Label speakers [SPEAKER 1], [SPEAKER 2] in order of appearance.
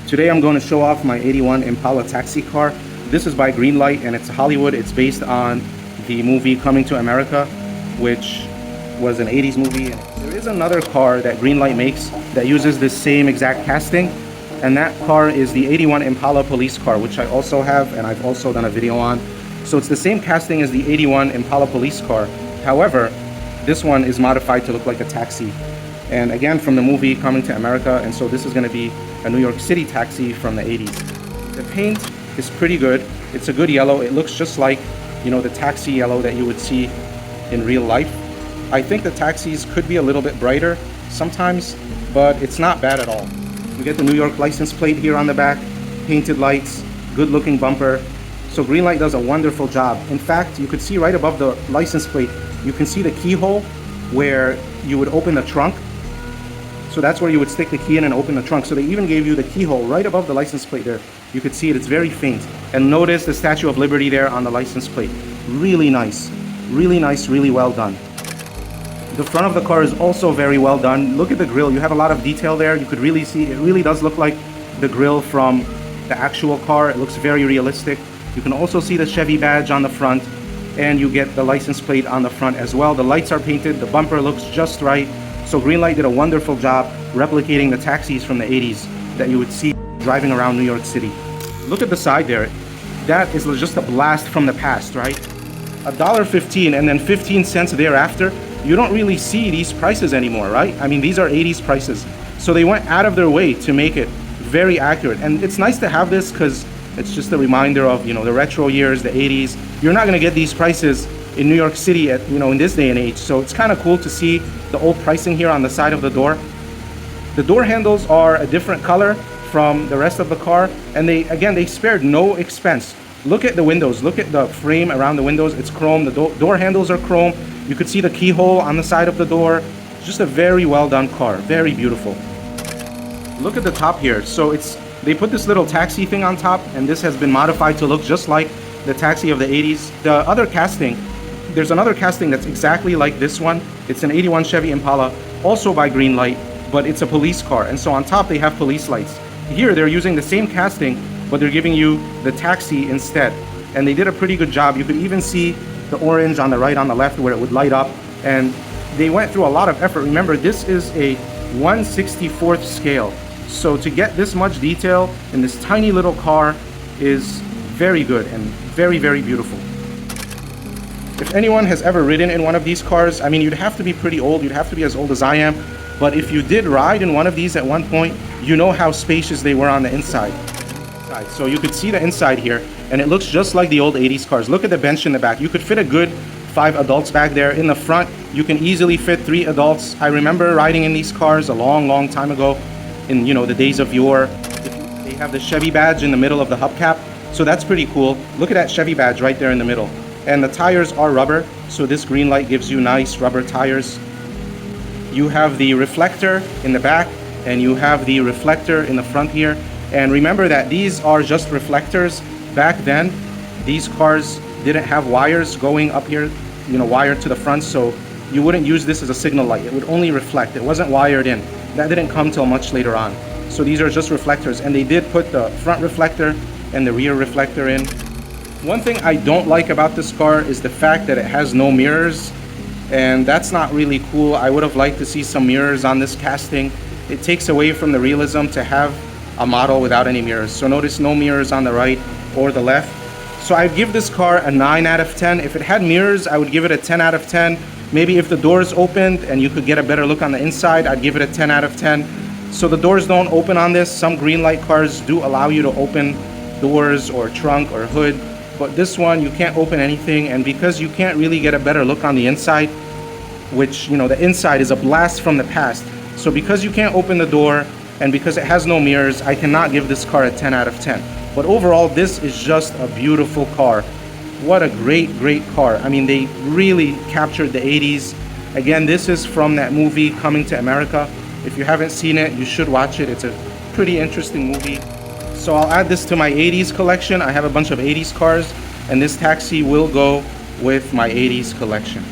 [SPEAKER 1] Today I'm going to show off my 81 Impala taxi car. This is by Greenlight and it's Hollywood. It's based on the movie Coming to America, which was an 80s movie. There is another car that Greenlight makes that uses this same exact casting, and that car is the 81 Impala police car, which I also have and I've also done a video on. So it's the same casting as the 81 Impala police car. However, this one is modified to look like a taxi. And again, from the movie Coming to America, and so this is going to be a New York City taxi from the 80s. The paint is pretty good. It's a good yellow. It looks just like, you know, the taxi yellow that you would see in real life. I think the taxis could be a little bit brighter sometimes, but it's not bad at all. You get the New York license plate here on the back, painted lights, good looking bumper. So Greenlight does a wonderful job. In fact, you could see right above the license plate, you can see the keyhole where you would open the trunk. So that's where you would stick the key in and open the trunk. So they even gave you the keyhole right above the license plate there. You could see it, it's very faint. And notice the Statue of Liberty there on the license plate. Really nice, really well done. The front of the car is also very well done. Look at the grille, you have a lot of detail there. You could really see, it really does look like the grille from the actual car. It looks very realistic. You can also see the Chevy badge on the front, and you get the license plate on the front as well. The lights are painted, the bumper looks just right. So Greenlight did a wonderful job replicating the taxis from the 80s that you would see driving around New York City. Look at the side there. That is just a blast from the past, right? $1.15 and then 15 cents thereafter. You don't really see these prices anymore, right? I mean, these are 80s prices. So they went out of their way to make it very accurate. And it's nice to have this because it's just a reminder of, you know, the retro years, the 80s. You're not gonna get these prices in New York City at, you know, in this day and age. So it's kind of cool to see the old pricing here on the side of the door. The door handles are a different color from the rest of the car, and they spared no expense. Look at the windows, look at the frame around the windows. It's chrome, the door handles are chrome. You could see the keyhole on the side of the door. Just a very well done car, very beautiful. Look at the top here. So they put this little taxi thing on top, and this has been modified to look just like the taxi of the 80s. The other casting, there's another casting that's exactly like this one. It's an 81 Chevy Impala, also by Greenlight, but it's a police car. And so on top they have police lights. Here they're using the same casting, but they're giving you the taxi instead. And they did a pretty good job. You could even see the orange on the right, on the left, where it would light up. And they went through a lot of effort. Remember, this is a 1/64th scale. So to get this much detail in this tiny little car is very good and very beautiful. If anyone has ever ridden in one of these cars, I mean, you'd have to be pretty old. You'd have to be as old as I am. But if you did ride in one of these at one point, you know how spacious they were on the inside. So you could see the inside here, and it looks just like the old 80s cars. Look at the bench in the back. You could fit a good 5 adults back there. In the front, you can easily fit 3 adults. I remember riding in these cars a long time ago, in, you know, the days of yore. They have the Chevy badge in the middle of the hubcap, so that's pretty cool. Look at that Chevy badge right there in the middle. And the tires are rubber, so this Greenlight gives you nice rubber tires. You have the reflector in the back, and you have the reflector in the front here. And remember that these are just reflectors. Back then, these cars didn't have wires going up here, you know, wired to the front, so you wouldn't use this as a signal light. It would only reflect. It wasn't wired in. That didn't come till much later on. So these are just reflectors, and they did put the front reflector and the rear reflector in. One thing I don't like about this car is the fact that it has no mirrors, and that's not really cool. I would have liked to see some mirrors on this casting. It takes away from the realism to have a model without any mirrors. So notice no mirrors on the right or the left. So I'd give this car a 9 out of 10. If it had mirrors, I would give it a 10 out of 10. Maybe if the doors opened and you could get a better look on the inside, I'd give it a 10 out of 10. So the doors don't open on this. Some Greenlight cars do allow you to open doors or trunk or hood, but this one you can't open anything. And because you can't really get a better look on the inside, which, you know, the inside is a blast from the past. So because you can't open the door and because it has no mirrors, I cannot give this car a 10 out of 10. But overall, this is just a beautiful car. What a great car. I mean, they really captured the 80s. Again, this is from that movie Coming to America. If you haven't seen it, you should watch it. It's a pretty interesting movie. So I'll add this to my 80s collection. I have a bunch of 80s cars, and this taxi will go with my 80s collection.